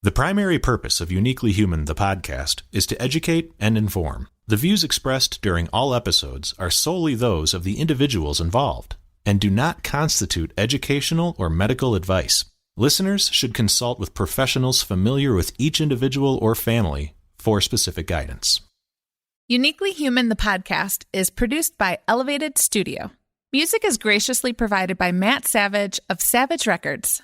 The primary purpose of Uniquely Human, the podcast, is to educate and inform. The views expressed during all episodes are solely those of the individuals involved and do not constitute educational or medical advice. Listeners should consult with professionals familiar with each individual or family for specific guidance. Uniquely Human, the podcast, is produced by Elevated Studio. Music is graciously provided by Matt Savage of Savage Records.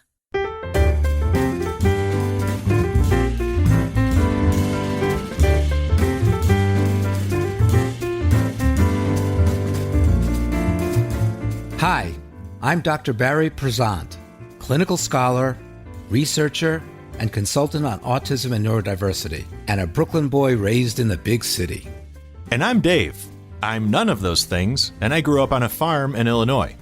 Hi, I'm Dr. Barry Prezant, clinical scholar, researcher, and consultant on autism and neurodiversity, and a Brooklyn boy raised in the big city. And I'm Dave. I'm none of those things, and I grew up on a farm in Illinois.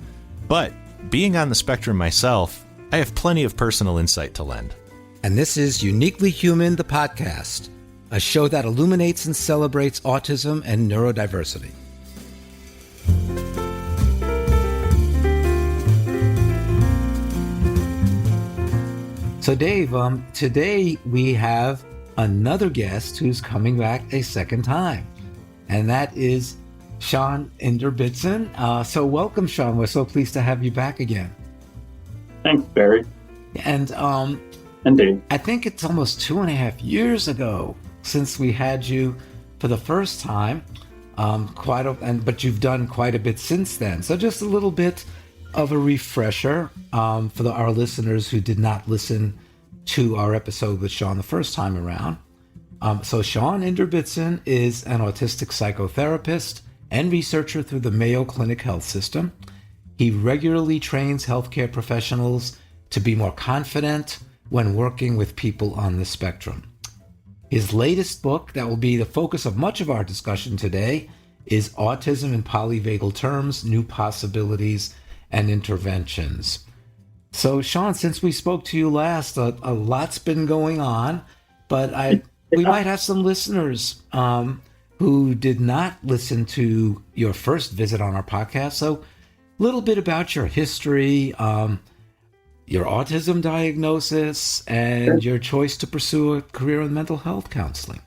But being on the spectrum myself, I have plenty of personal insight to lend. And this is Uniquely Human, the podcast, a show that illuminates and celebrates autism and neurodiversity. So Dave, today we have another guest who's coming back a second time, and that is Sean Inderbitzen. So welcome, Sean. We're so pleased to have you back again. Thanks, Barry. And Dave. I think it's almost 2.5 years ago since we had you for the first time. But you've done quite a bit since then. So just a little bit of a refresher for our listeners who did not listen to our episode with Sean the first time around. So Sean Inderbitzen is an autistic psychotherapist and researcher through the Mayo Clinic Health System. He regularly trains healthcare professionals to be more confident when working with people on the spectrum. His latest book, that will be the focus of much of our discussion today, is Autism and Polyvagal Terms, New Possibilities and Interventions. So, Sean, since we spoke to you last, a lot's been going on, but we might have some listeners who did not listen to your first visit on our podcast. So, a little bit about your history, your autism diagnosis, and your choice to pursue a career in mental health counseling.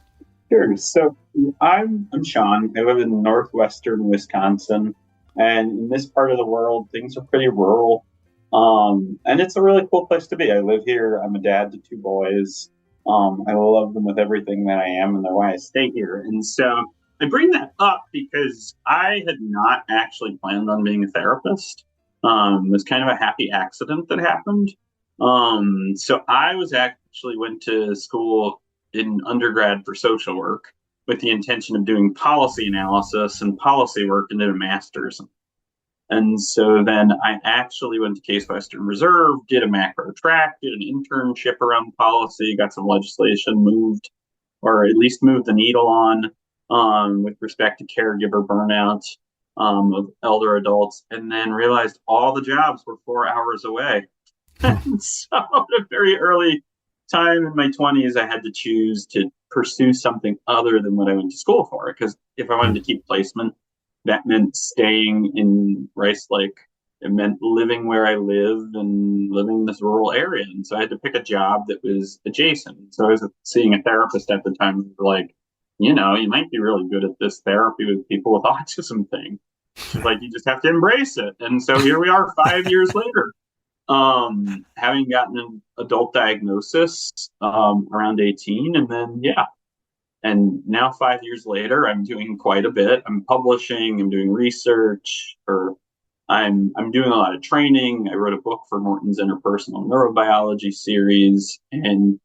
Sure. So, I'm Sean. I live in northwestern Wisconsin. And in this part of the world, things are pretty rural. And it's a really cool place to be. I live here. I'm a dad to 2 boys. I love them with everything that I am, and they're why I stay here. And so I bring that up because I had not actually planned on being a therapist. It was kind of a happy accident that happened. So I went to school in undergrad for social work, with the intention of doing policy analysis and policy work and did a master's. And so then I actually went to Case Western Reserve, did a macro track, did an internship around policy, got some legislation moved, or at least moved the needle on with respect to caregiver burnout of elder adults, and then realized all the jobs were 4 hours away. And so at a very early time in my 20s, I had to choose to pursue something other than what I went to school for. Because if I wanted to keep placement, that meant staying in Rice Lake. It meant living where I live and living in this rural area. And so I had to pick a job that was adjacent. So I was seeing a therapist at the time who was like, you might be really good at this therapy with people with autism thing. Like, you just have to embrace it. And so here we are 5 years later. Having gotten an adult diagnosis around 18, and then and now 5 years later, I'm doing quite a bit. I'm publishing, I'm doing research, or I'm doing a lot of training. I wrote a book for Norton's Interpersonal Neurobiology series, and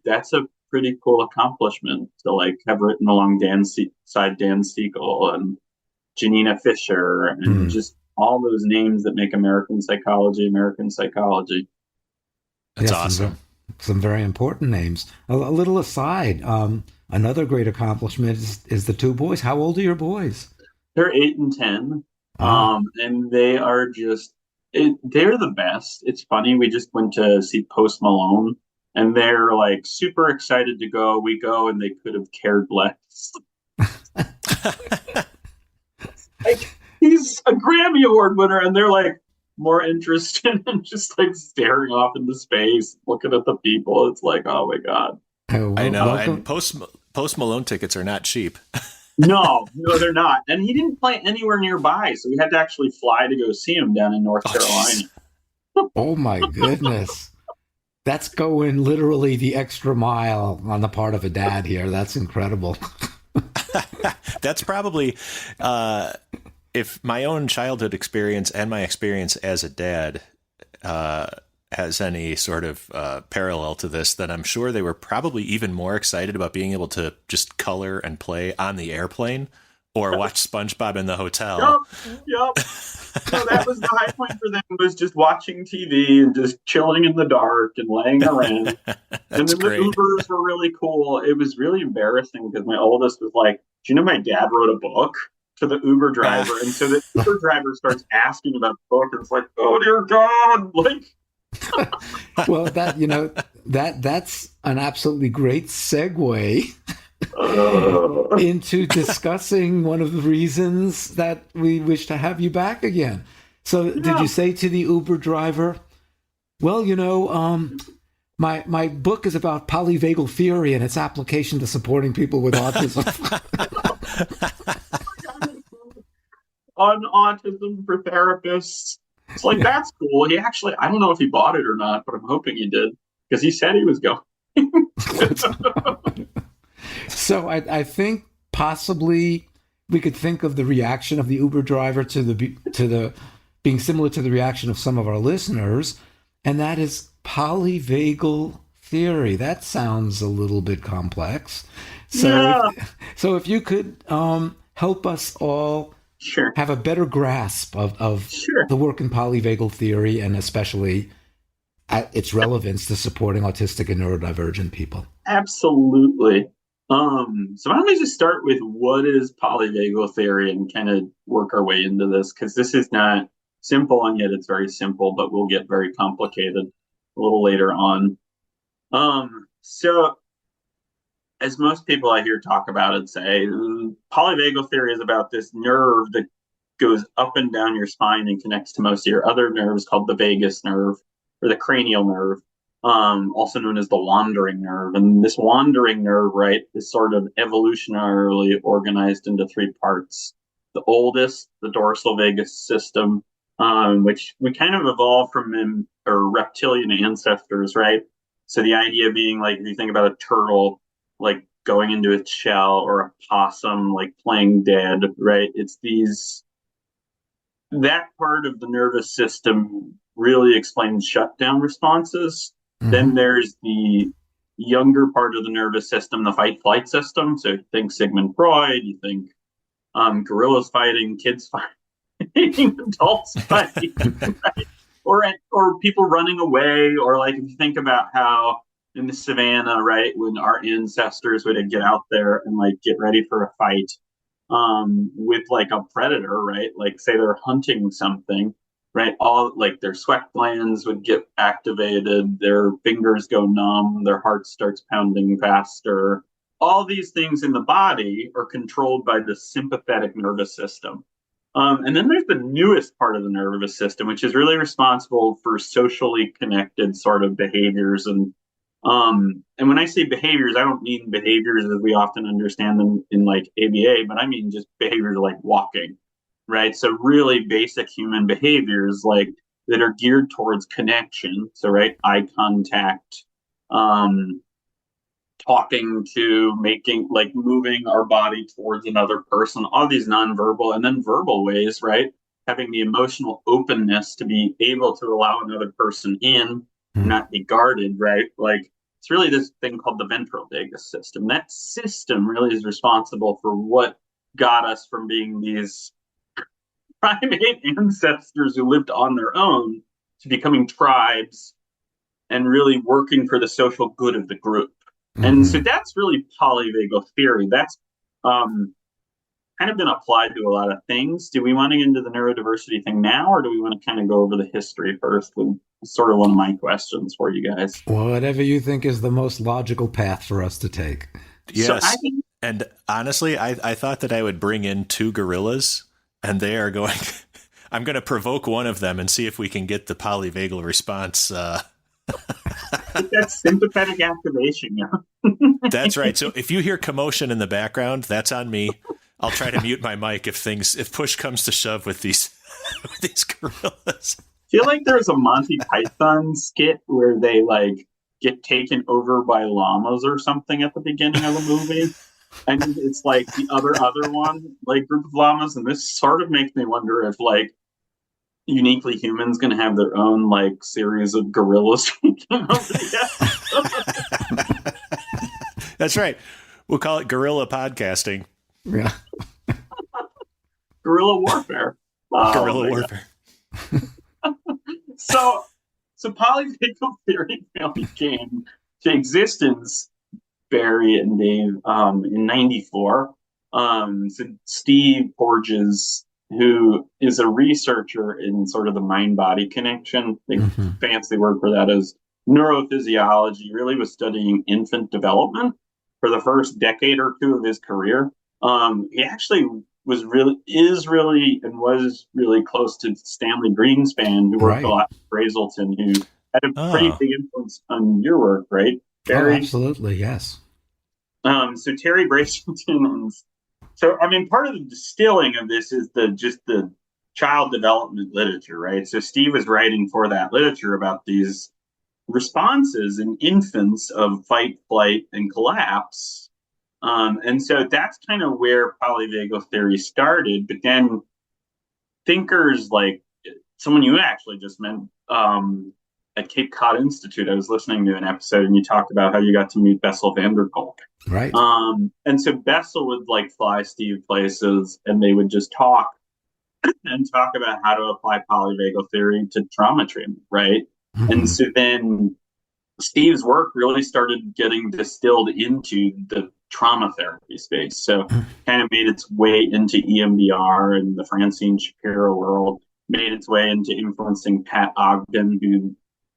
that's a pretty cool accomplishment to have written along Dan Siegel and Janina Fisher and just all those names that make American psychology. That's awesome. Some very important names. A little aside, another great accomplishment is the 2 boys. How old are your boys? They're 8 and 10. And they are they're the best. It's funny. We just went to see Post Malone, and they're super excited to go. We go, and they could have cared less. He's a Grammy Award winner, and they're like, more interested in just like staring off into space, looking at the people. It's like, oh my God. I know. Welcome. And Post Malone tickets are not cheap. No, they're not. And he didn't play anywhere nearby, so we had to actually fly to go see him down in North Carolina. Oh my goodness. That's going literally the extra mile on the part of a dad here. That's incredible. That's probably, if my own childhood experience and my experience as a dad has any sort of parallel to this, then I'm sure they were probably even more excited about being able to just color and play on the airplane or watch SpongeBob in the hotel. Yep. So that was the high point for them, was just watching TV and just chilling in the dark and laying around. And then great. the Ubers were really cool. It was really embarrassing because my oldest was like, do you know my dad wrote a book? To the Uber driver. And so the Uber driver starts asking about the book, and it's like, oh dear God, like. Well, that's an absolutely great segue into discussing one of the reasons that we wish to have you back again. So did you say to the Uber driver, well, my book is about polyvagal theory and its application to supporting people with autism? On autism for therapists. It's like, that's cool. He actually, I don't know if he bought it or not, but I'm hoping he did, because he said he was going. So I think possibly we could think of the reaction of the Uber driver to the being similar to the reaction of some of our listeners, and that is polyvagal theory. That sounds a little bit complex. So if you could help us all have a better grasp of the work in polyvagal theory, and especially its relevance to supporting autistic and neurodivergent people. Absolutely. So why don't we just start with what is polyvagal theory and kind of work our way into this, because this is not simple, and yet it's very simple, but we'll get very complicated a little later on. So as most people I hear talk about it say, polyvagal theory is about this nerve that goes up and down your spine and connects to most of your other nerves, called the vagus nerve or the cranial nerve, also known as the wandering nerve. And this wandering nerve, right, is sort of evolutionarily organized into three parts. The oldest, the dorsal vagus system, which we kind of evolved from our reptilian ancestors, right? So the idea being, like, if you think about a turtle, like going into its shell, or a possum, like playing dead, right? It's that part of the nervous system really explains shutdown responses. Mm-hmm. Then there's the younger part of the nervous system, the fight-flight system. So you think Sigmund Freud, you think gorillas fighting, kids fighting, adults fighting, right? Or people running away, or like if you think about how in the savannah, right, when our ancestors would get out there and like get ready for a fight with like a predator, right? Like say they're hunting something, right? All like their sweat glands would get activated, their fingers go numb, their heart starts pounding faster. All these things in the body are controlled by the sympathetic nervous system. And then there's the newest part of the nervous system, which is really responsible for socially connected sort of behaviors. And when I say behaviors, I don't mean behaviors as we often understand them in like ABA, but I mean just behaviors like walking, right? So really basic human behaviors like that are geared towards connection. So right, eye contact, talking to, making, like moving our body towards another person, all these nonverbal and then verbal ways, right? Having the emotional openness to be able to allow another person in, not be guarded, right? Like it's really this thing called the ventral vagus system. That system really is responsible for what got us from being these primate ancestors who lived on their own to becoming tribes and really working for the social good of the group. And so that's really polyvagal theory. That's kind of been applied to a lot of things. Do we want to get into the neurodiversity thing now, or do we want to kind of go over the history first? With sort of one of my questions for you guys. Whatever you think is the most logical path for us to take. Yes. And honestly, I thought that I would bring in two gorillas, and they are going I'm going to provoke one of them and see if we can get the polyvagal response. That's sympathetic activation, yeah. That's right. So if you hear commotion in the background, that's on me. I'll try to mute my mic if push comes to shove with these with these gorillas. I feel like there's a Monty Python skit where they like get taken over by llamas or something at the beginning of the movie. And it's like the other one, like group of llamas. And this sort of makes me wonder if like Uniquely Human's going to have their own like series of gorillas taking over the That's right. We'll call it guerrilla podcasting. Yeah. Guerrilla warfare. Guerrilla warfare. So polyvagal theory really came to existence, Barry and Dave, in '94. So Steve Porges, who is a researcher in sort of the mind-body connection, the fancy word for that is neurophysiology, really was studying infant development for the first decade or two of his career. He actually was really close to Stanley Greenspan, who worked a lot with Brazelton, who had a pretty big influence on your work, right? Terry? Oh, absolutely, yes. So Terry Brazelton, part of the distilling of this is the child development literature, right? So Steve was writing for that literature about these responses in infants of fight, flight, and collapse. And so that's kind of where polyvagal theory started. But then thinkers like someone you actually just met at Cape Cod Institute, I was listening to an episode and you talked about how you got to meet Bessel van der Kolk. Right. And so Bessel would like fly Steve places and they would just talk about how to apply polyvagal theory to trauma treatment, right? Mm-hmm. And so then Steve's work really started getting distilled into the trauma therapy space. So kind of made its way into EMDR and the Francine Shapiro world, made its way into influencing Pat Ogden, who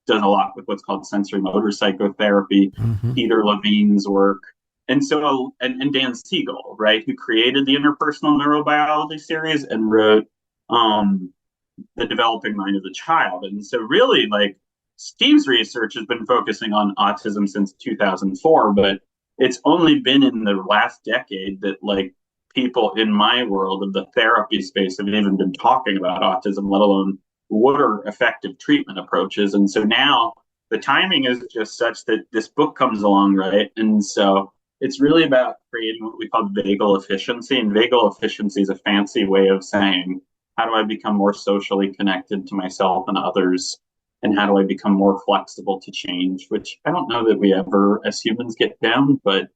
does a lot with what's called sensory motor psychotherapy, Peter Levine's work. And so, and Dan Siegel, right, who created the Interpersonal Neurobiology series and wrote The Developing Mind of the Child. And so really, like, Steve's research has been focusing on autism since 2004, but it's only been in the last decade that, like, people in my world of the therapy space have even been talking about autism, let alone what are effective treatment approaches. And so now the timing is just such that this book comes along, right? And so it's really about creating what we call vagal efficiency. And vagal efficiency is a fancy way of saying, how do I become more socially connected to myself and others? And how do I become more flexible to change, which I don't know that we ever as humans get down. But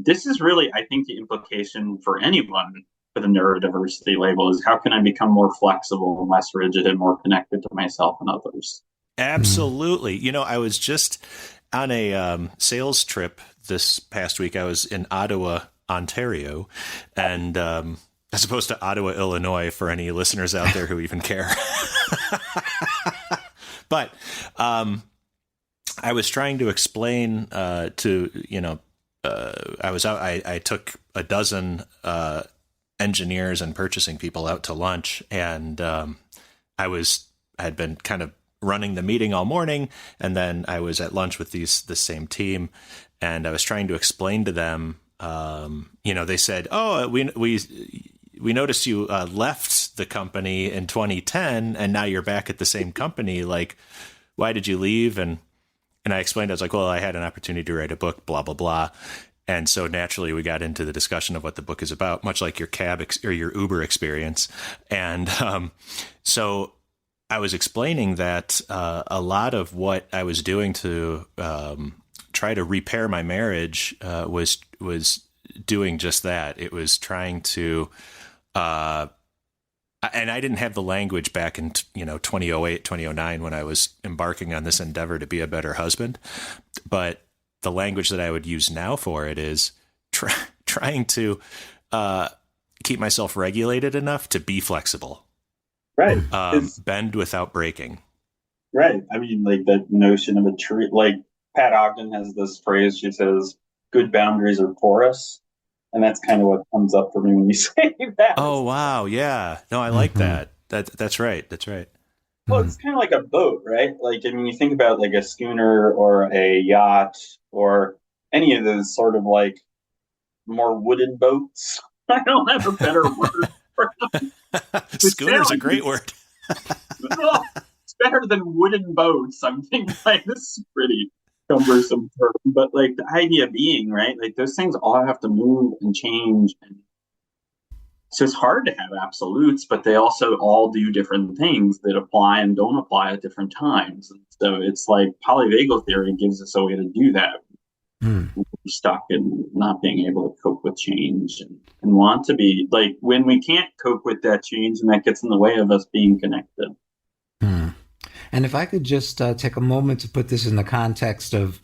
this is really, I think, the implication for anyone for the neurodiversity label is how can I become more flexible and less rigid and more connected to myself and others? Absolutely. You know, I was just on a sales trip this past week. I was in Ottawa, Ontario, and as opposed to Ottawa, Illinois, for any listeners out there who even care. But I was trying to explain I took a dozen engineers and purchasing people out to lunch, and I had been kind of running the meeting all morning, and then I was at lunch with the same team, and I was trying to explain to them. They said, "Oh, we noticed you left the company in 2010 and now you're back at the same company. Like, why did you leave?" And I explained, I was like, well, I had an opportunity to write a book, blah, blah, blah. And so naturally we got into the discussion of what the book is about, much like your or your Uber experience. And so I was explaining that a lot of what I was doing to try to repair my marriage was doing just that. It was trying to and I didn't have the language back in 2008, 2009 when I was embarking on this endeavor to be a better husband. But the language that I would use now for it is trying to keep myself regulated enough to be flexible. Right. Bend without breaking. Right. I mean, like that notion of a tree, like Pat Ogden has this phrase, she says, good boundaries are porous. And that's kind of what comes up for me when you say that. Oh, wow. Yeah. No, I like that. That's right. That's right. Well, it's kind of like a boat, right? Like, I mean, you think about like a schooner or a yacht or any of those sort of like more wooden boats. I don't have a better word for them. Schooner's a great word. It's better than wooden boats. I'm thinking like this is pretty cumbersome term, but like the idea being, right? Like those things all have to move and change, and so it's hard to have absolutes, but they also all do different things that apply and don't apply at different times. And so it's like polyvagal theory gives us a way to do that. Mm. We're stuck in not being able to cope with change and want to be like when we can't cope with that change, and that gets in the way of us being connected. Mm. And if I could just take a moment to put this in the context of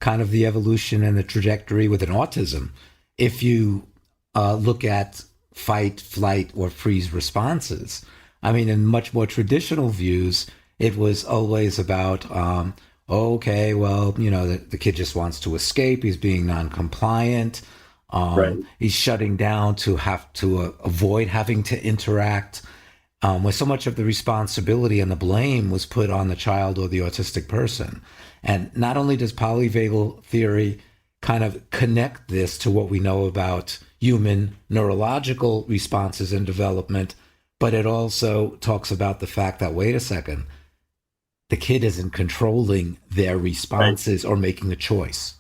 kind of the evolution and the trajectory within autism, if you look at fight, flight, or freeze responses, I mean, in much more traditional views, it was always about, okay, well, you know, the kid just wants to escape. He's being non-compliant. Right. He's shutting down to have to avoid having to interact. Where so much of the responsibility and the blame was put on the child or the autistic person. And not only does polyvagal theory kind of connect this to what we know about human neurological responses and development, but it also talks about the fact that, wait a second, the kid isn't controlling their responses or making a choice.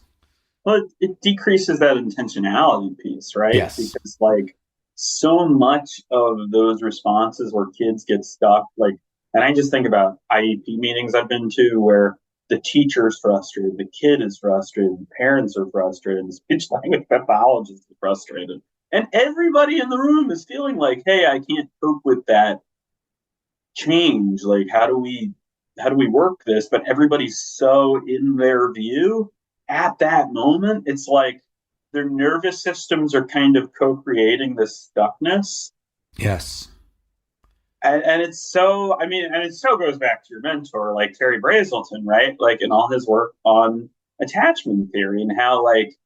Well, it decreases that intentionality piece, right? Yes. Because like so much of those responses where kids get stuck, like, and I just think about IEP meetings I've been to where the teacher's frustrated, the kid is frustrated, the parents are frustrated, the speech language pathologist is frustrated. And everybody in the room is feeling like, hey, I can't cope with that change. Like, how do we work this? But everybody's so in their view at that moment, it's like their nervous systems are kind of co-creating this stuckness. Yes. And it's so, I mean, and it so goes back to your mentor, like Terry Brazelton, right? Like in all his work on attachment theory and how, like,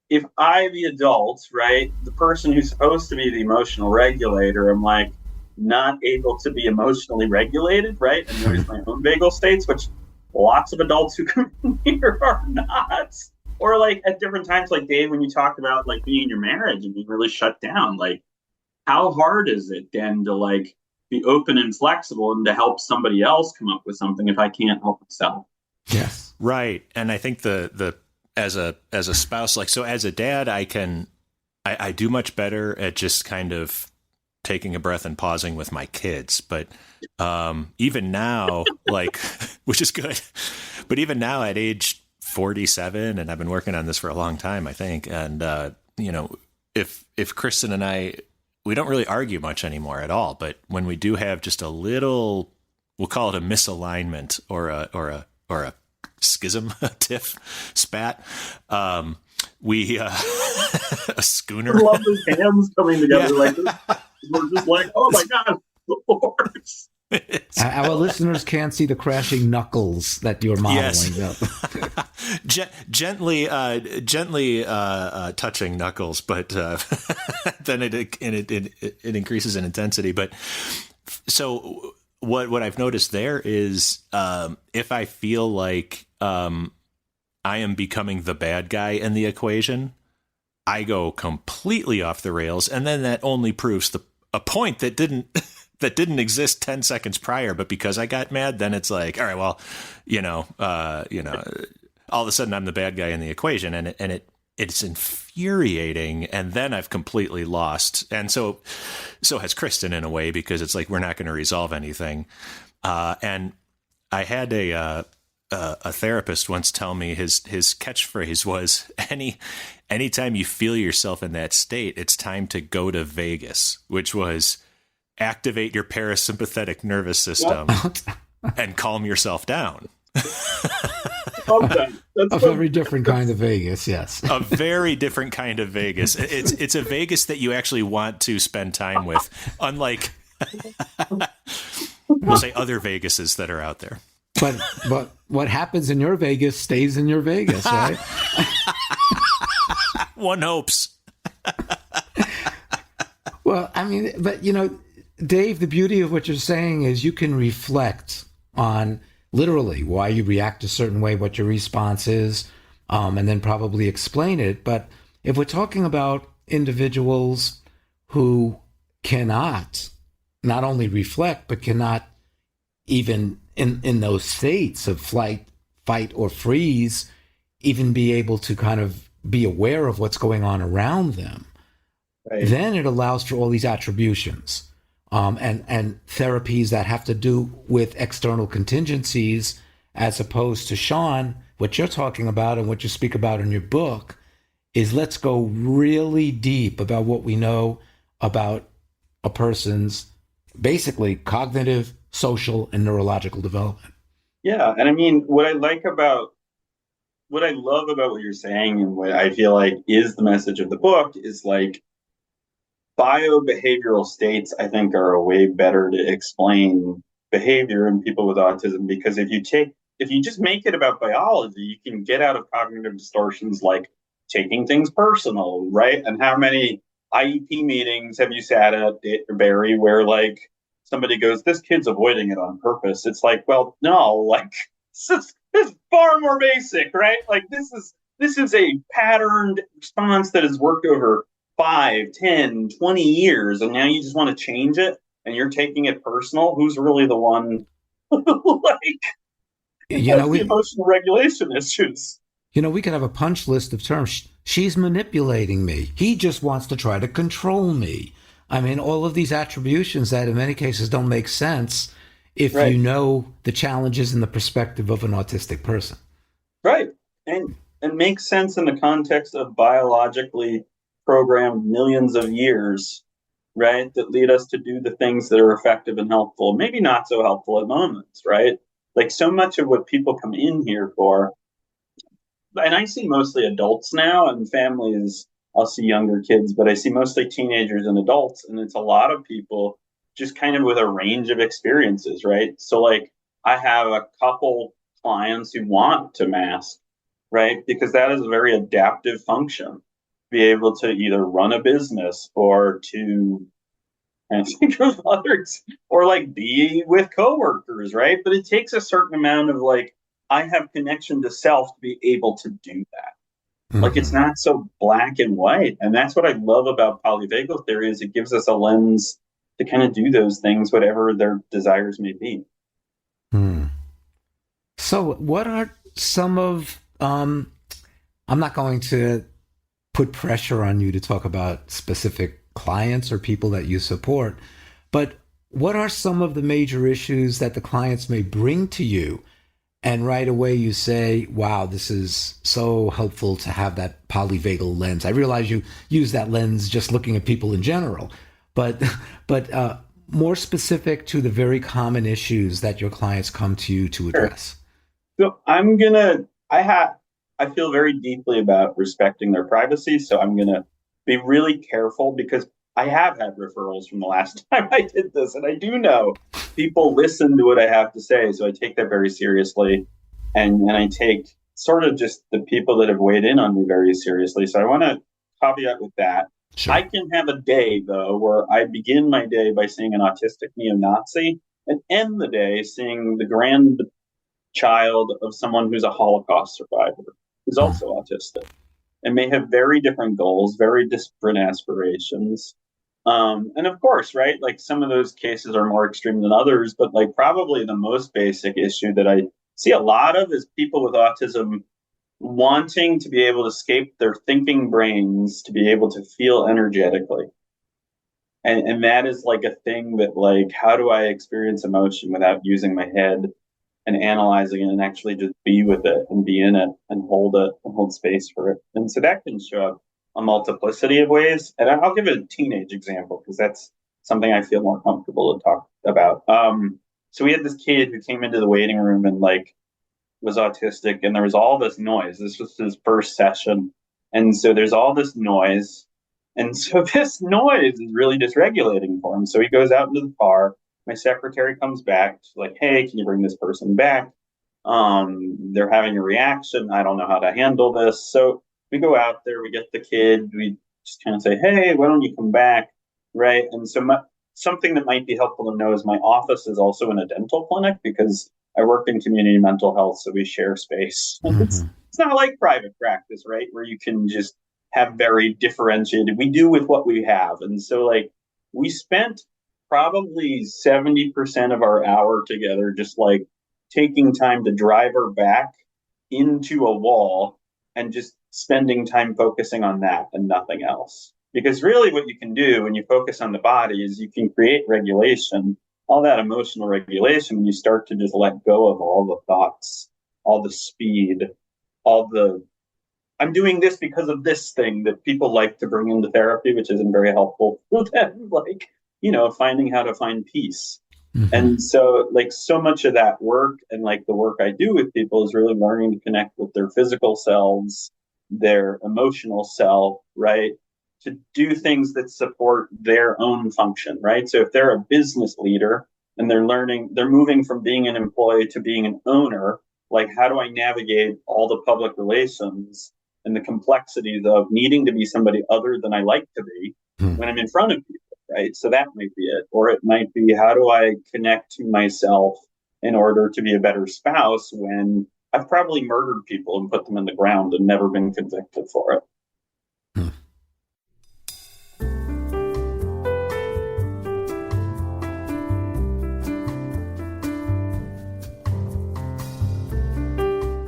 if I, the adult, right, the person who's supposed to be the emotional regulator, I'm like not able to be emotionally regulated, right? And notice my own vagal states, which lots of adults who come in here are not. Or like at different times, like Dave, when you talked about like being in your marriage and being really shut down, like how hard is it then to like be open and flexible and to help somebody else come up with something if I can't help myself? Yes. Right. And I think the as a spouse, like, so as a dad, I do much better at just kind of taking a breath and pausing with my kids. But even now, like, which is good, but even now at age 47, and I've been working on this for a long time, I think. And, you know, if Kristen and I, we don't really argue much anymore at all, but when we do have just a little, we'll call it a misalignment or a schism, a tiff, spat, we, a schooner. I love those hands coming together like this. We're just like, oh my God, the force. Our listeners can't see the crashing knuckles that you're modeling. Yes. Gently touching knuckles, but then it increases in intensity. But so what I've noticed there is if I feel like I am becoming the bad guy in the equation, I go completely off the rails, and then that only proves a point that didn't exist 10 seconds prior. But because I got mad, then it's like, all right, well, all of a sudden I'm the bad guy in the equation, and it's infuriating. And then I've completely lost. And so has Kristen in a way, because it's like, we're not going to resolve anything. And I had a therapist once tell me his catchphrase was, anytime you feel yourself in that state, it's time to go to Vegas, which was activate your parasympathetic nervous system and calm yourself down. A very different kind of Vegas, yes. A very different kind of Vegas. It's a Vegas that you actually want to spend time with, unlike, we'll say, other Vegases that are out there. But what happens in your Vegas stays in your Vegas, right? One hopes. Well, I mean, but you know, Dave, the beauty of what you're saying is you can reflect on literally why you react a certain way, what your response is, and then probably explain it. But if we're talking about individuals who cannot not only reflect, but cannot even in those states of flight, fight, or freeze, even be able to kind of be aware of what's going on around them, Right. then it allows for all these attributions and therapies that have to do with external contingencies, as opposed to, Sean, what you're talking about and what you speak about in your book is let's go really deep about what we know about a person's basically cognitive, social, and neurological development. Yeah. And I mean, what I love about what you're saying and what I feel like is the message of the book is like biobehavioral states, I think, are a way better to explain behavior in people with autism, because if you just make it about biology, you can get out of cognitive distortions like taking things personal, right? And how many IEP meetings have you sat at, Barry, where like somebody goes, "This kid's avoiding it on purpose." It's like, well, no, like this is far more basic, right? Like this is a patterned response that has worked over 5, 10, 20 years, and now you just want to change it and you're taking it personal. Who's really the one like You has know, the we emotional regulation issues? we could have a punch list of terms. She's manipulating me. He just wants to try to control me. I mean, all of these attributions that in many cases don't make sense if Right. you know the challenges in the perspective of an autistic person. Right. And makes sense in the context of biologically programmed millions of years, right? That lead us to do the things that are effective and helpful, maybe not so helpful at moments, right? Like so much of what people come in here for, and I see mostly adults now and families. I'll see younger kids, but I see mostly teenagers and adults. And it's a lot of people just kind of with a range of experiences, right? So, like, I have a couple clients who want to mask, right? Because that is a very adaptive function. Be able to either run a business or to, and think of others, or like be with coworkers, right? But it takes a certain amount of like, I have connection to self to be able to do that. Like it's Mm-hmm. not so black and white. And that's what I love about polyvagal theory is it gives us a lens to kind of do those things, whatever their desires may be. Hmm. So, what are some of, I'm not going to put pressure on you to talk about specific clients or people that you support, but what are some of the major issues that the clients may bring to you? And right away you say, wow, this is so helpful to have that polyvagal lens. I realize you use that lens just looking at people in general, but more specific to the very common issues that your clients come to you to Sure. address. So I feel very deeply about respecting their privacy. So I'm gonna be really careful because I have had referrals from the last time I did this, and I do know people listen to what I have to say. So I take that very seriously, and I take sort of just the people that have weighed in on me very seriously. So I want to caveat with that. Sure. I can have a day though where I begin my day by seeing an autistic neo-Nazi and end the day seeing the grandchild of someone who's a Holocaust survivor who's Hmm. also autistic and may have very different goals, very different aspirations. And of course, right, like some of those cases are more extreme than others, but like probably the most basic issue that I see a lot of is people with autism wanting to be able to escape their thinking brains to be able to feel energetically. And that is like a thing that like, how do I experience emotion without using my head and analyzing it and actually just be with it and be in it and hold space for it. And so that can show up a multiplicity of ways. And I'll give a teenage example because that's something I feel more comfortable to talk about. So we had this kid who came into the waiting room and like was autistic, and there was all this noise. This was his first session, and so there's all this noise, and so this noise is really dysregulating for him. So he goes out into the car. My secretary comes back, she's like, "Hey, can you bring this person back? They're having a reaction. I don't know how to handle this." So we go out there, we get the kid, we just kind of say, "Hey, why don't you come back?" Right. And so something that might be helpful to know is my office is also in a dental clinic because I work in community mental health, so we share space. It's not like private practice, right? Where you can just have very differentiated, we do with what we have. And so like we spent probably 70% of our hour together, just like taking time to drive her back into a wall and just spending time focusing on that and nothing else. Because really what you can do when you focus on the body is you can create regulation, all that emotional regulation, when you start to just let go of all the thoughts, all the speed, all the I'm doing this because of this thing that people like to bring into therapy, which isn't very helpful for them, like, finding how to find peace. And so like so much of that work and like the work I do with people is really learning to connect with their physical selves, their emotional self, right? To do things that support their own function, right? So if they're a business leader and they're moving from being an employee to being an owner, like how do I navigate all the public relations and the complexities of needing to be somebody other than I like to be when I'm in front of people, right? So that might be it. Or it might be, how do I connect to myself in order to be a better spouse when I've probably murdered people and put them in the ground and never been convicted for it?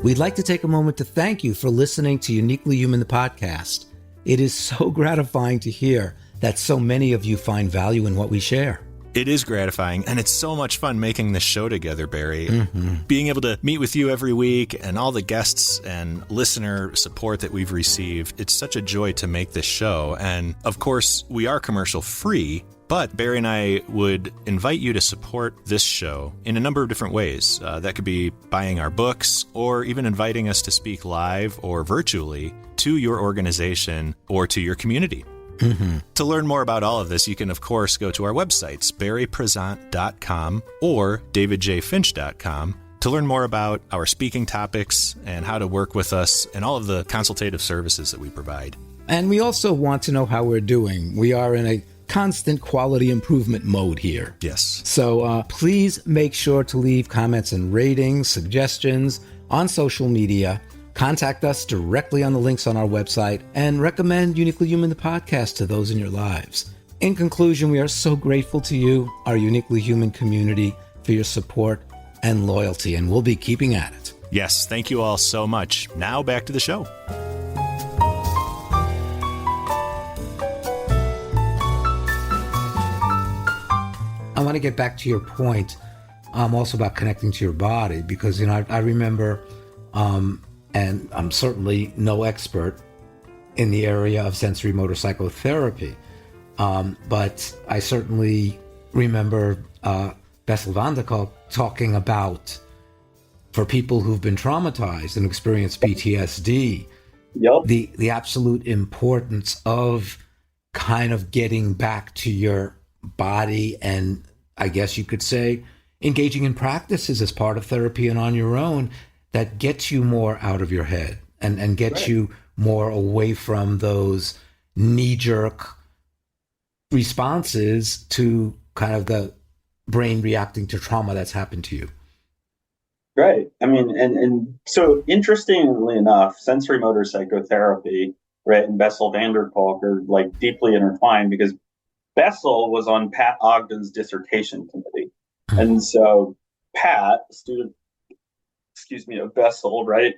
We'd like to take a moment to thank you for listening to Uniquely Human, the podcast. It is so gratifying to hear that so many of you find value in what we share. It is gratifying, and it's so much fun making this show together, Barry. Being able to meet with you every week and all the guests and listener support that we've received, it's such a joy to make this show. And of course, we are commercial free, but Barry and I would invite you to support this show in a number of different ways. That could be buying our books or even inviting us to speak live or virtually to your organization or to your community. To learn more about all of this, you can, of course, go to our websites, barrypresent.com or davidjfinch.com, to learn more about our speaking topics and how to work with us and all of the consultative services that we provide. And we also want to know how we're doing. We are in a constant quality improvement mode here. Yes. So please make sure to leave comments and ratings, suggestions on social media. Contact us directly on the links on our website and recommend Uniquely Human, the podcast, to those in your lives. In conclusion, we are so grateful to you, our Uniquely Human community, for your support and loyalty, and we'll be keeping at it. Yes, thank you all so much. Now back to the show. I want to get back to your point also about connecting to your body, because, I remember, and I'm certainly no expert in the area of sensory motor psychotherapy, but I certainly remember Bessel van der Kolk talking about, for people who've been traumatized and experienced PTSD, the absolute importance of kind of getting back to your body, and I guess you could say engaging in practices as part of therapy and on your own that gets you more out of your head and gets you more away from those knee-jerk responses to kind of the brain reacting to trauma that's happened to you. Right. I mean, and so interestingly enough, sensory motor psychotherapy, right, and Bessel van der Kolk are like deeply intertwined, because Bessel was on Pat Ogden's dissertation committee. And so Pat, a student, of Bessel, right,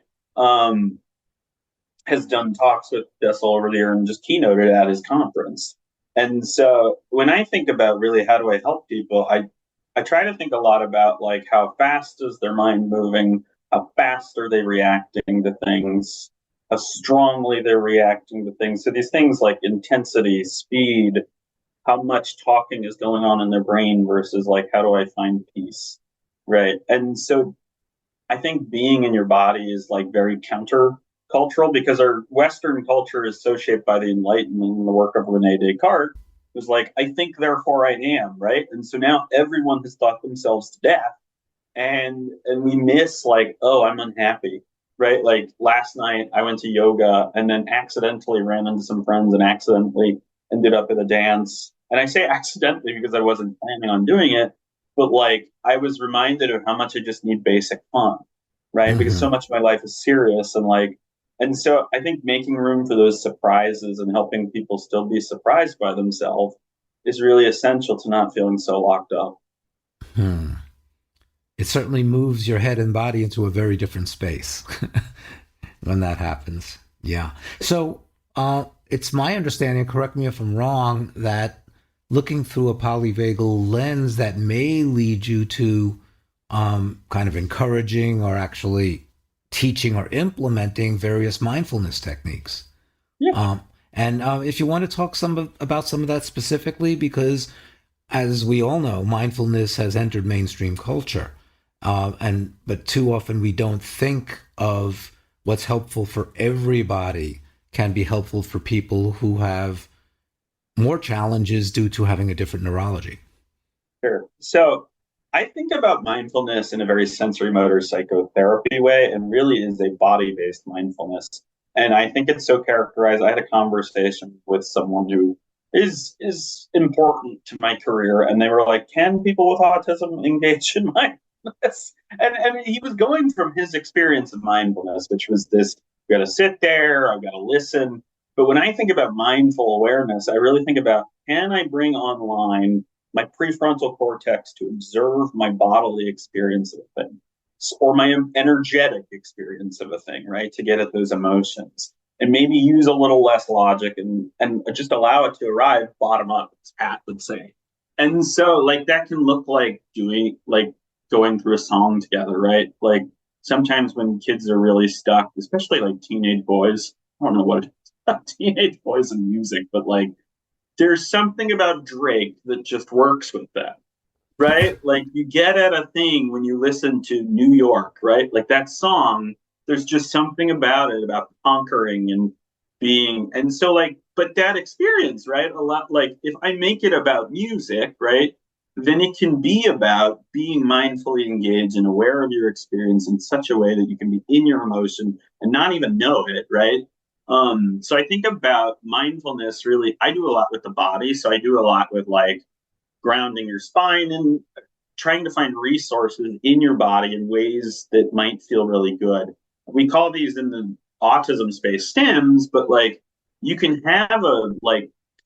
has done talks with Bessel over the year and just keynoted at his conference. And so when I think about really how do I help people, I try to think a lot about like how fast is their mind moving, how fast are they reacting to things, how strongly they're reacting to things. So these things like intensity, speed, how much talking is going on in their brain versus like, how do I find peace, right? And so I think being in your body is like very counter-cultural, because our Western culture is so shaped by the Enlightenment and the work of Rene Descartes. It was like, I think, therefore I am, right? And so now everyone has thought themselves to death, and we miss like, oh, I'm unhappy, right? Like last night I went to yoga and then accidentally ran into some friends and accidentally ended up at a dance. And I say accidentally because I wasn't planning on doing it, but like I was reminded of how much I just need basic fun, right? Because so much of my life is serious and so I think making room for those surprises and helping people still be surprised by themselves is really essential to not feeling so locked up. Hmm. It certainly moves your head and body into a very different space when that happens. Yeah. So it's my understanding, correct me if I'm wrong, that looking through a polyvagal lens that may lead you to kind of encouraging or actually teaching or implementing various mindfulness techniques. Yeah. And if you want to talk about some of that specifically, because as we all know, mindfulness has entered mainstream culture, but too often we don't think of what's helpful for everybody can be helpful for people who have more challenges due to having a different neurology. Sure. So I think about mindfulness in a very sensory motor psychotherapy way, and really is a body based mindfulness. And I think it's so characterized. I had a conversation with someone who is important to my career, and they were like, "Can people with autism engage in mindfulness?" And he was going from his experience of mindfulness, which was this: you got to sit there, I've got to listen. But when I think about mindful awareness, I really think about, can I bring online my prefrontal cortex to observe my bodily experience of a thing, or my energetic experience of a thing, right? To get at those emotions and maybe use a little less logic and just allow it to arrive bottom up, as Pat would say. And so like that can look like going through a song together, right? Like sometimes when kids are really stuck, especially like teenage boys, I don't know what it is about teenage boys and music, but like there's something about Drake that just works with them, right? Like you get at a thing when you listen to New York, right? Like that song, there's just something about it, about conquering and being. And so like, but that experience, right? A lot like if I make it about music, right? Then it can be about being mindfully engaged and aware of your experience in such a way that you can be in your emotion and not even know it, right? So I think about mindfulness really, I do a lot with the body. So I do a lot with like grounding your spine and trying to find resources in your body in ways that might feel really good. We call these in the autism space stims, but like you can have a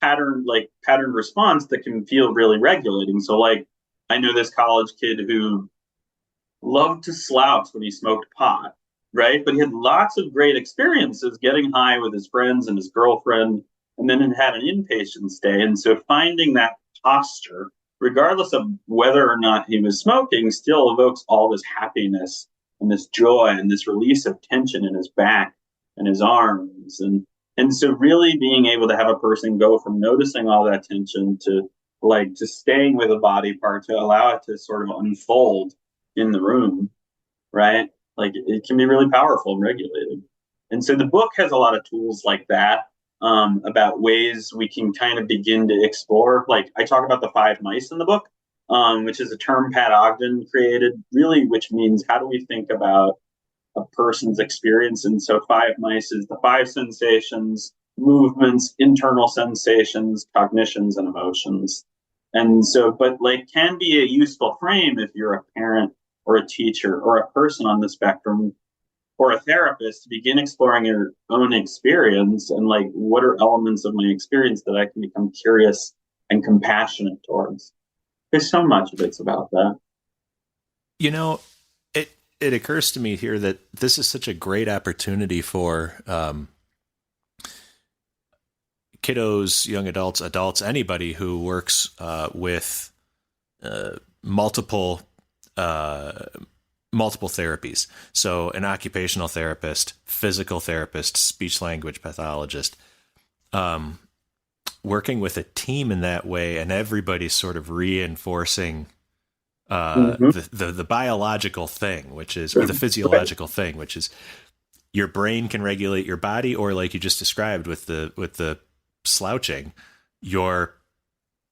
pattern response that can feel really regulating. So like I know this college kid who loved to slouch when he smoked pot, right? But he had lots of great experiences getting high with his friends and his girlfriend, and then had an inpatient stay. And so finding that posture, regardless of whether or not he was smoking, still evokes all this happiness and this joy and this release of tension in his back and his arms. And so really being able to have a person go from noticing all that tension to staying with a body part to allow it to sort of unfold in the room, right? Like it can be really powerful and regulating. And so the book has a lot of tools like that, about ways we can kind of begin to explore. Like I talk about the 5 mice in the book, which is a term Pat Ogden created, really, which means how do we think about a person's experience? And so 5 mice is the 5 sensations, movements, internal sensations, cognitions, and emotions. And so, but like can be a useful frame if you're a parent or a teacher or a person on the spectrum or a therapist to begin exploring your own experience and like what are elements of my experience that I can become curious and compassionate towards. There's so much of it's about that. You know, it occurs to me here that this is such a great opportunity for kiddos, young adults, anybody who works with multiple therapies. So an occupational therapist, physical therapist, speech language pathologist, working with a team in that way, and everybody's sort of reinforcing the biological thing, which is, or the physiological thing, which is your brain can regulate your body, or like you just described with the slouching, your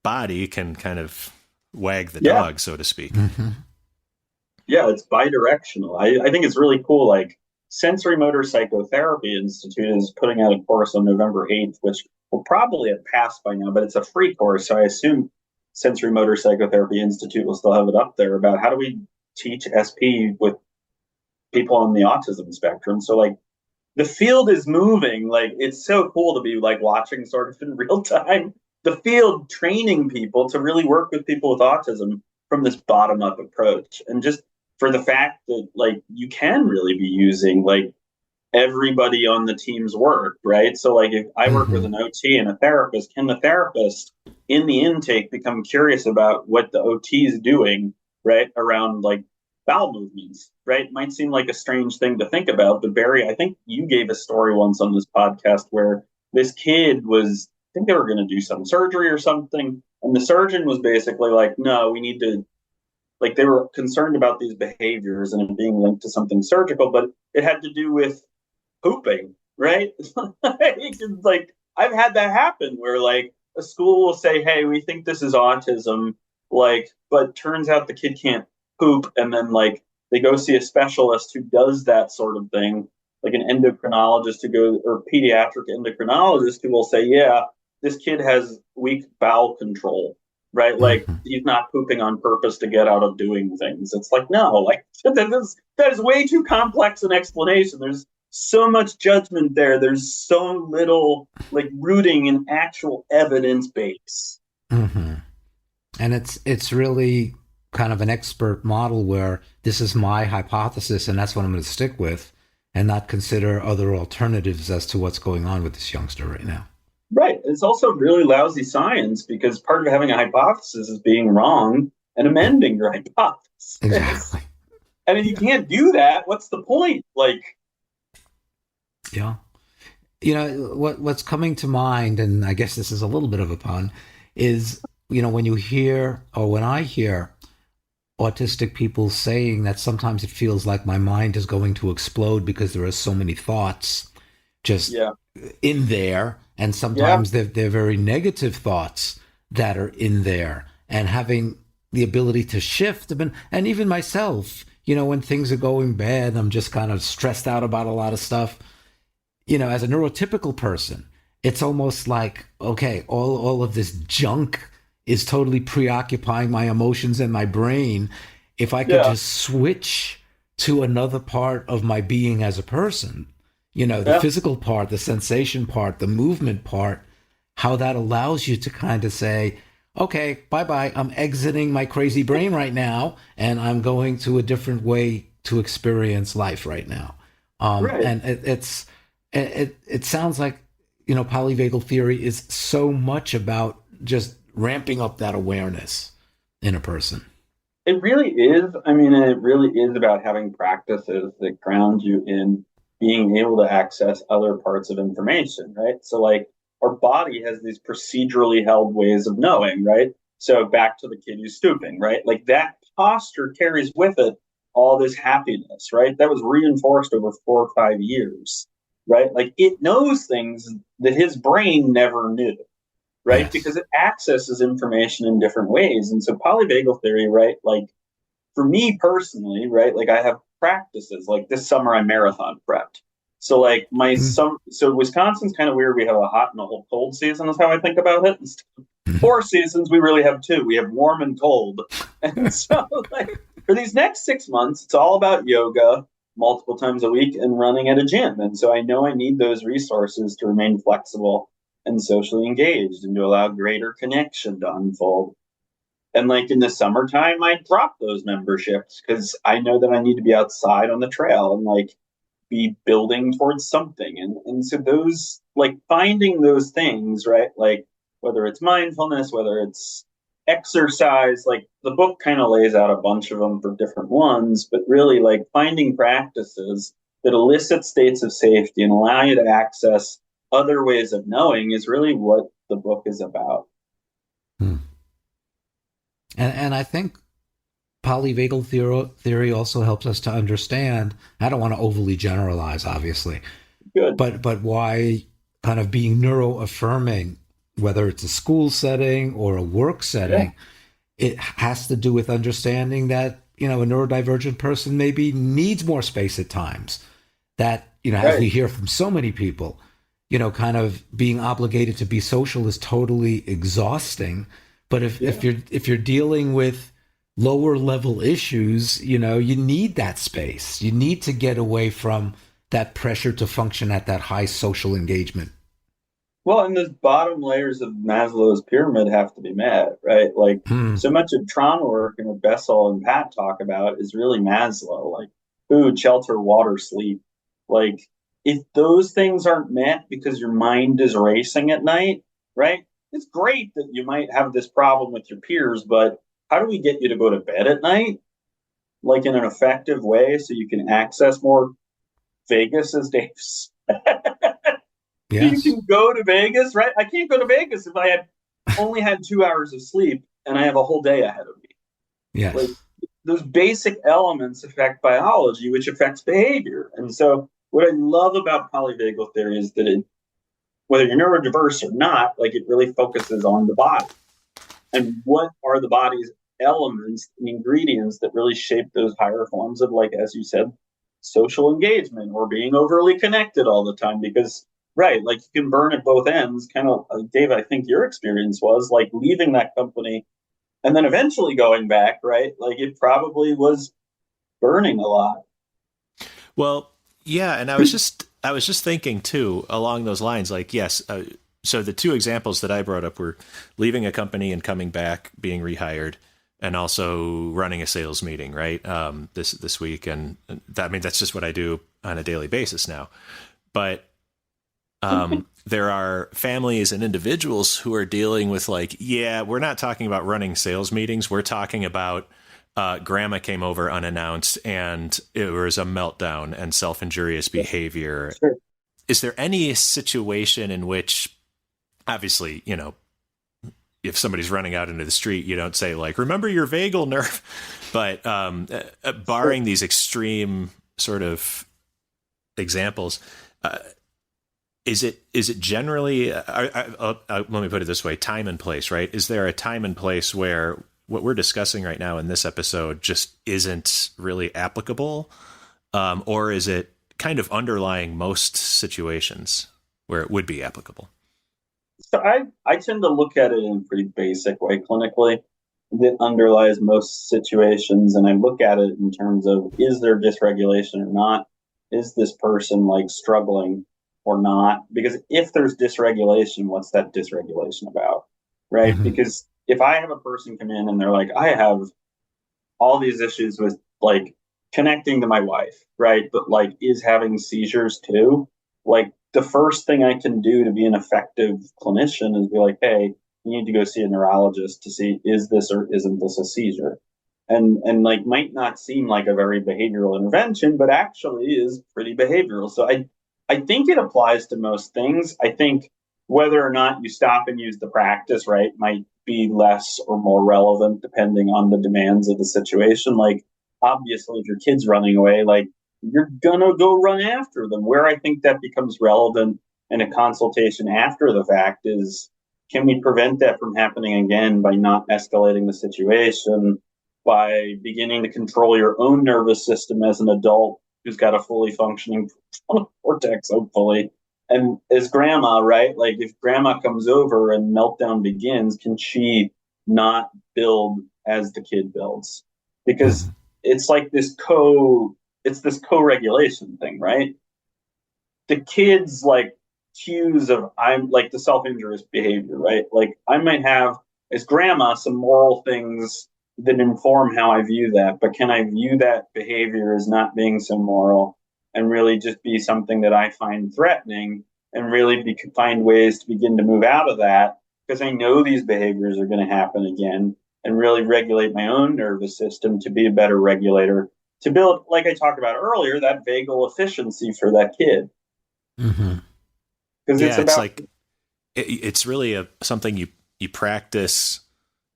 body can kind of wag the dog, so to speak. Mm-hmm. Yeah, it's bidirectional. I think it's really cool. Like Sensory Motor Psychotherapy Institute is putting out a course on November 8th, which will probably have passed by now, but it's a free course. So I assume Sensory Motor Psychotherapy Institute will still have it up there about how do we teach SP with people on the autism spectrum. So like the field is moving. Like it's so cool to be like watching sort of in real time the field training people to really work with people with autism from this bottom up approach. And just for the fact that like you can really be using like everybody on the team's work, right? So like if I work with an OT and a therapist, can the therapist in the intake become curious about what the OT is doing, right, around like bowel movements, right? It might seem like a strange thing to think about, but Barry, I think you gave a story once on this podcast where this kid was, I think they were going to do some surgery or something, and the surgeon was basically like, no, we need to, like they were concerned about these behaviors and it being linked to something surgical, but it had to do with pooping, right? Like I've had that happen where like a school will say, hey, we think this is autism, like, but turns out the kid can't poop, and then like they go see a specialist who does that sort of thing, like an endocrinologist or pediatric endocrinologist who will say, yeah, this kid has weak bowel control, right? Like he's not pooping on purpose to get out of doing things. It's like, no, like that is way too complex an explanation. There's so much judgment there. There's so little like rooting in actual evidence base. And it's really kind of an expert model where this is my hypothesis and that's what I'm going to stick with, and not consider other alternatives as to what's going on with this youngster right now. Right. It's also really lousy science because part of having a hypothesis is being wrong and amending your hypothesis. Exactly. And if you can't do that, what's the point? Like, yeah. You know, what's coming to mind, and I guess this is a little bit of a pun, is, you know, when you hear, or when I hear autistic people saying that sometimes it feels like my mind is going to explode because there are so many thoughts just in there. And sometimes they're very negative thoughts that are in there, and having the ability to shift. And even myself, you know, when things are going bad, I'm just kind of stressed out about a lot of stuff. You know, as a neurotypical person, it's almost like, okay, all of this junk is totally preoccupying my emotions and my brain. If I could just switch to another part of my being as a person, you know, the physical part, the sensation part, the movement part, how that allows you to kind of say, okay, bye-bye, I'm exiting my crazy brain right now, and I'm going to a different way to experience life right now. And it sounds like, you know, polyvagal theory is so much about just ramping up that awareness in a person. It really is. I mean, it really is about having practices that ground you in being able to access other parts of information, right? So like our body has these procedurally held ways of knowing, right? So back to the kid who's stooping, right? Like that posture carries with it all this happiness, right? That was reinforced over 4 or 5 years, right? Like it knows things that his brain never knew, right? Yes. Because it accesses information in different ways. And so polyvagal theory, right? Like for me personally, right? Like I have practices. Like this summer I marathon prepped. So like so Wisconsin's kind of weird. We have a hot and a cold season is how I think about it. Instead of 4 seasons, we really have 2. We have warm and cold. And so like for these next 6 months, it's all about yoga multiple times a week and running at a gym. And so I know I need those resources to remain flexible and socially engaged and to allow greater connection to unfold. And like in the summertime, I drop those memberships because I know that I need to be outside on the trail and like be building towards something. And so those, like finding those things, right? Like whether it's mindfulness, whether it's exercise, like the book kind of lays out a bunch of them for different ones, but really like finding practices that elicit states of safety and allow you to access other ways of knowing is really what the book is about. And I think polyvagal theory also helps us to understand, I don't want to overly generalize, obviously, but why kind of being neuroaffirming, whether it's a school setting or a work setting, it has to do with understanding that, you know, a neurodivergent person maybe needs more space at times. That, you know, as we hear from so many people, kind of being obligated to be social is totally exhausting. But if you're dealing with lower level issues, you need that space. You need to get away from that pressure to function at that high social engagement. Well, and those bottom layers of Maslow's pyramid have to be met, right? Like so much of trauma work and what Bessel and Pat talk about is really Maslow, like food, shelter, water, sleep. Like if those things aren't met because your mind is racing at night, right? It's great that you might have this problem with your peers, but how do we get you to go to bed at night? Like in an effective way so you can access more Vegas, as Dave's. Yes. You can go to Vegas, right? I can't go to Vegas if I had only had 2 hours of sleep and I have a whole day ahead of me. Yes. Like, those basic elements affect biology, which affects behavior. And so what I love about polyvagal theory is that whether you're neurodiverse or not, like it really focuses on the body. And what are the body's elements and ingredients that really shape those higher forms of, like, as you said, social engagement or being overly connected all the time? Because right, like you can burn at both ends, kind of like Dave, I think your experience was like leaving that company and then eventually going back, right? Like it probably was burning a lot. Well, yeah, and I was just thinking too along those lines, like, yes, so the two examples that I brought up were leaving a company and coming back, being rehired, and also running a sales meeting, right? This week, and that, that's just what I do on a daily basis now. But there are families and individuals who are dealing with like, yeah, we're not talking about running sales meetings. We're talking about grandma came over unannounced and it was a meltdown and self-injurious behavior. Sure. Is there any situation in which, obviously, if somebody's running out into the street, you don't say like, remember your vagal nerve, but barring these extreme sort of examples, is it generally, let me put it this way, time and place, right? Is there a time and place where what we're discussing right now in this episode just isn't really applicable? Or is it kind of underlying most situations where it would be applicable? So I tend to look at it in a pretty basic way clinically that underlies most situations. And I look at it in terms of, is there dysregulation or not? Is this person like struggling or not? Because if there's dysregulation, what's that dysregulation about? Right? Mm-hmm. Because if I have a person come in and they're like, I have all these issues with like connecting to my wife, right? But like is having seizures too. Like the first thing I can do to be an effective clinician is be like, hey, you need to go see a neurologist to see, is this or isn't this a seizure? And like might not seem like a very behavioral intervention, but actually is pretty behavioral. So I think it applies to most things. I think whether or not you stop and use the practice, right, might be less or more relevant depending on the demands of the situation. Like, obviously, if your kid's running away, like, you're going to go run after them. Where I think that becomes relevant in a consultation after the fact is, can we prevent that from happening again by not escalating the situation, by beginning to control your own nervous system as an adult who's got a fully functioning cortex, hopefully. And as grandma, right? Like if grandma comes over and meltdown begins, can she not build as the kid builds? Because it's like this co-regulation thing, right? The kids like cues of I'm like the self-injurious behavior, right? Like I might have as grandma some moral things that inform how I view that, but can I view that behavior as not being so moral and really just be something that I find threatening and really find ways to begin to move out of that because I know these behaviors are going to happen again and really regulate my own nervous system to be a better regulator, to build, like I talked about earlier, that vagal efficiency for that kid. Mm-hmm. Because it's like, it's really something you practice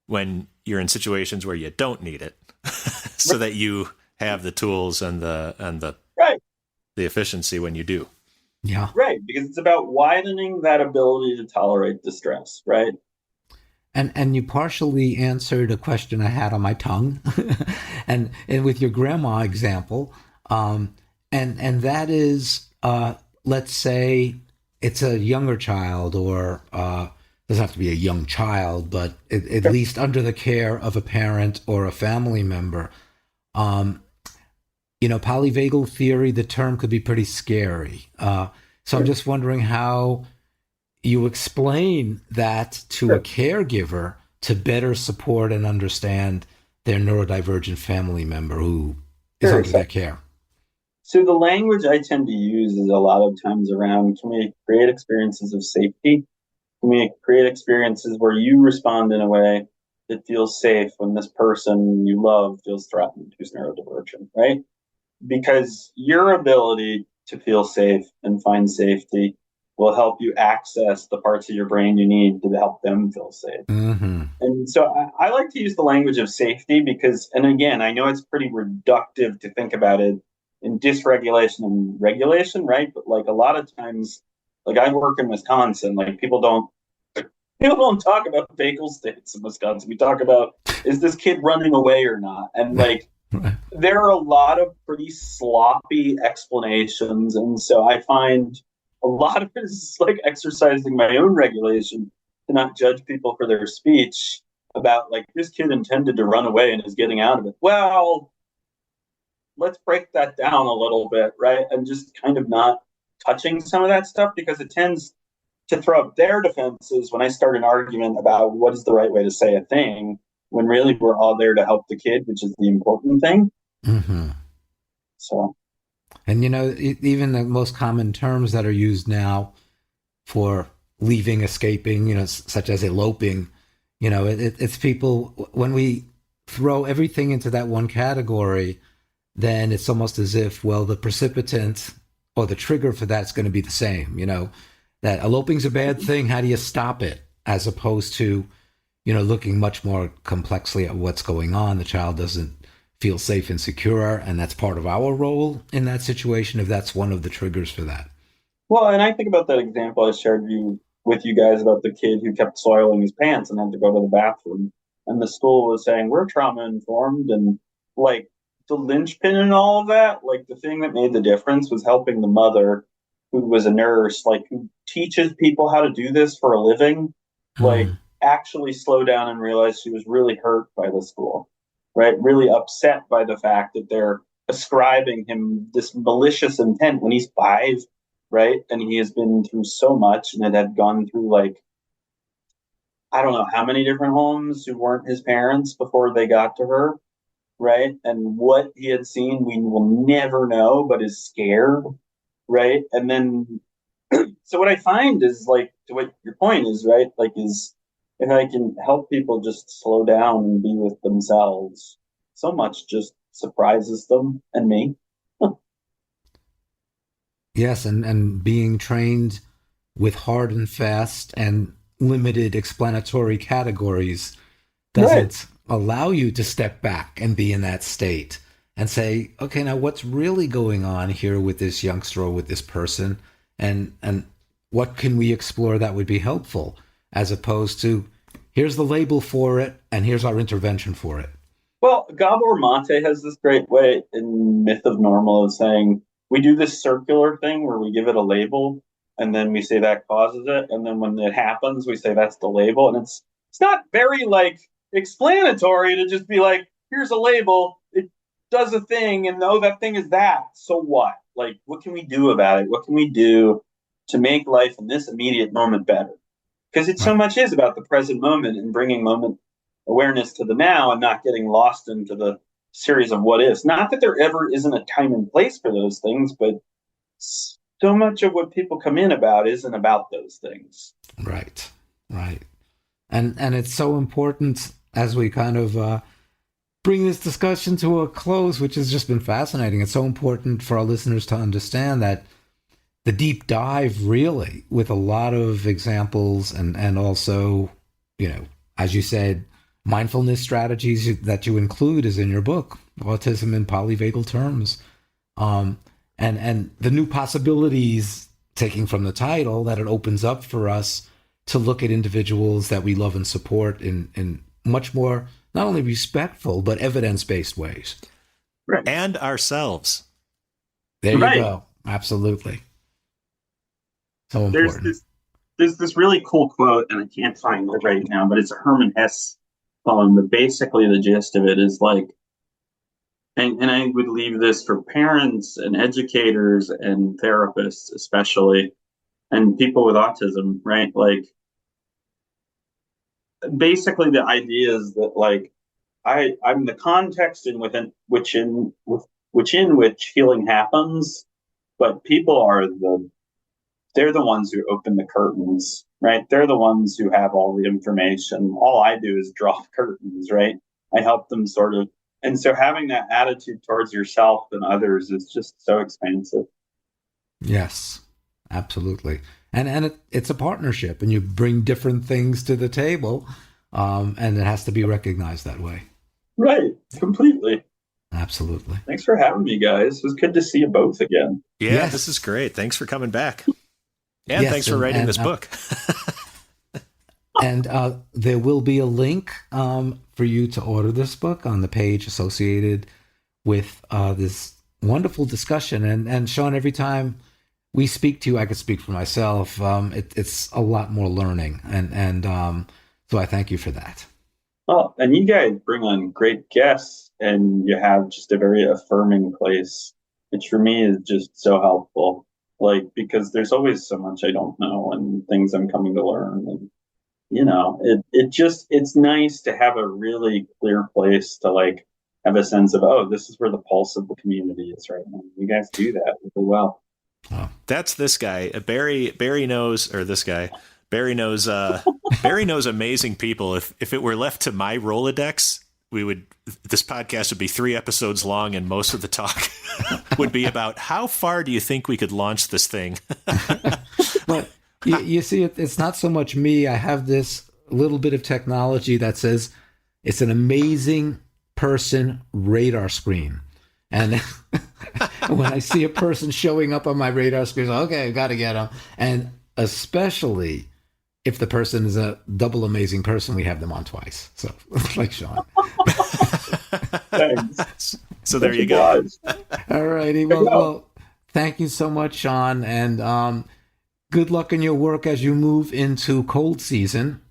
when you're in situations where you don't need it so that you have the tools and the right. the efficiency when you do. Yeah. Right. Because it's about widening that ability to tolerate distress. Right. And you partially answered a question I had on my tongue and with your grandma example. And that is, let's say it's a younger child, or doesn't have to be a young child, but at least under the care of a parent or a family member. Polyvagal theory, the term could be pretty scary. So I'm just wondering how you explain that to a caregiver to better support and understand their neurodivergent family member who is under their care. So the language I tend to use is a lot of times around, can we create experiences of safety? Can we create experiences where you respond in a way that feels safe when this person you love feels threatened, who's neurodivergent, right? Because your ability to feel safe and find safety will help you access the parts of your brain you need to help them feel safe. Mm-hmm. And so I like to use the language of safety because, and again, I know it's pretty reductive to think about it in dysregulation and regulation, right? But like a lot of times, like I work in Wisconsin, like people don't talk about vagal states in Wisconsin. We talk about, is this kid running away or not? And like, there are a lot of pretty sloppy explanations. And so I find a lot of it is like exercising my own regulation to not judge people for their speech about like, this kid intended to run away and is getting out of it. Well, let's break that down a little bit, right? And just kind of not touching some of that stuff because it tends to throw up their defenses when I start an argument about what is the right way to say a thing, when really we're all there to help the kid, which is the important thing. Mm-hmm. So, and even the most common terms that are used now for leaving, escaping, such as eloping, it's people, when we throw everything into that one category, then it's almost as if, well, the precipitant or the trigger for that's going to be the same, that eloping's a bad thing. How do you stop it? As opposed to, looking much more complexly at what's going on. The child doesn't feel safe and secure, and that's part of our role in that situation, if that's one of the triggers for that. Well, and I think about that example I shared with you guys about the kid who kept soiling his pants and had to go to the bathroom. And the school was saying, we're trauma informed. And like the linchpin and all of that, like the thing that made the difference was helping the mother, who was a nurse, like who teaches people how to do this for a living, like actually slow down and realize she was really hurt by the school, right? Really upset by the fact that they're ascribing him this malicious intent when he's 5, right? And he has been through so much, and it had gone through like, I don't know how many different homes who weren't his parents before they got to her, right? And what he had seen, we will never know, but is scared, right? And then, so what I find is like, to what your point is, right? Like, is if I can help people just slow down and be with themselves, so much just surprises them and me. Yes, and being trained with hard and fast and limited explanatory categories doesn't allow you to step back and be in that state and say, okay, now what's really going on here with this youngster or with this person, and what can we explore that would be helpful, as opposed to here's the label for it and here's our intervention for it. Well, Gabor Mate has this great way in Myth of Normal of saying, we do this circular thing where we give it a label and then we say that causes it. And then when it happens, we say that's the label. And it's not very like explanatory to just be like, here's a label. It does a thing. And oh, that thing is that. So what? Like, what can we do about it? What can we do to make life in this immediate moment better? Because it so much is about the present moment and bringing moment awareness to the now and not getting lost into the series of what ifs. Not that there ever isn't a time and place for those things, but so much of what people come in about isn't about those things. Right. And it's so important as we kind of bring this discussion to a close, which has just been fascinating. It's so important for our listeners to understand that the deep dive, really, with a lot of examples and also, as you said, mindfulness strategies that you include is in your book, Autism and Polyvagal Terms. And the new possibilities, taking from the title, that it opens up for us to look at individuals that we love and support in much more, not only respectful, but evidence-based ways. Right. And ourselves. There you go. Absolutely. So important. There's this really cool quote, and I can't find it right now, but it's a Herman Hesse poem. But basically, the gist of it is like, and I would leave this for parents and educators and therapists, especially, and people with autism, right? Like, basically, the idea is that like I'm the context in which healing happens, but people are they're the ones who open the curtains, right? They're the ones who have all the information. All I do is draw curtains, right? I help them sort of. And so having that attitude towards yourself and others is just so expansive. Yes, absolutely. And it's a partnership, and you bring different things to the table, and it has to be recognized that way. Right, completely. Absolutely. Thanks for having me, guys. It was good to see you both again. Yeah, Yes. This is great. Thanks for coming back. And Yes, thanks for writing this book. And there will be a link for you to order this book on the page associated with this wonderful discussion. And Sean, every time we speak to you, I could speak for myself. It's a lot more learning. And so I thank you for that. Oh, and you guys bring on great guests, and you have just a very affirming place, which for me is just so helpful. Like, because there's always so much I don't know and things I'm coming to learn. And, it's nice to have a really clear place to like have a sense of, oh, this is where the pulse of the community is right now. You guys do that really well. Oh. That's this guy. Barry knows, or this guy. Barry knows amazing people. If it were left to my Rolodex, this podcast would be 3 episodes long, and most of the talk would be about how far do you think we could launch this thing? But you see, it's not so much me. I have this little bit of technology that says it's an amazing person radar screen. And when I see a person showing up on my radar screen, okay, I've got to get them. And especially if the person is a double amazing person, we have them on twice. So, like Sean. Thanks. So there you go. All righty. Well, thank you so much, Sean. And good luck in your work as you move into cold season.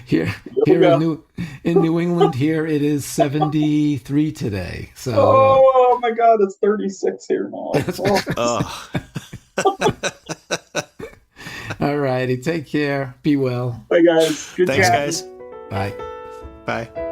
Here in New England, here it is 73 today. So. Oh my God, it's 36 here now. Oh. All righty. Take care. Be well. Bye, guys. Good Thanks, chat. guys. Bye. Bye.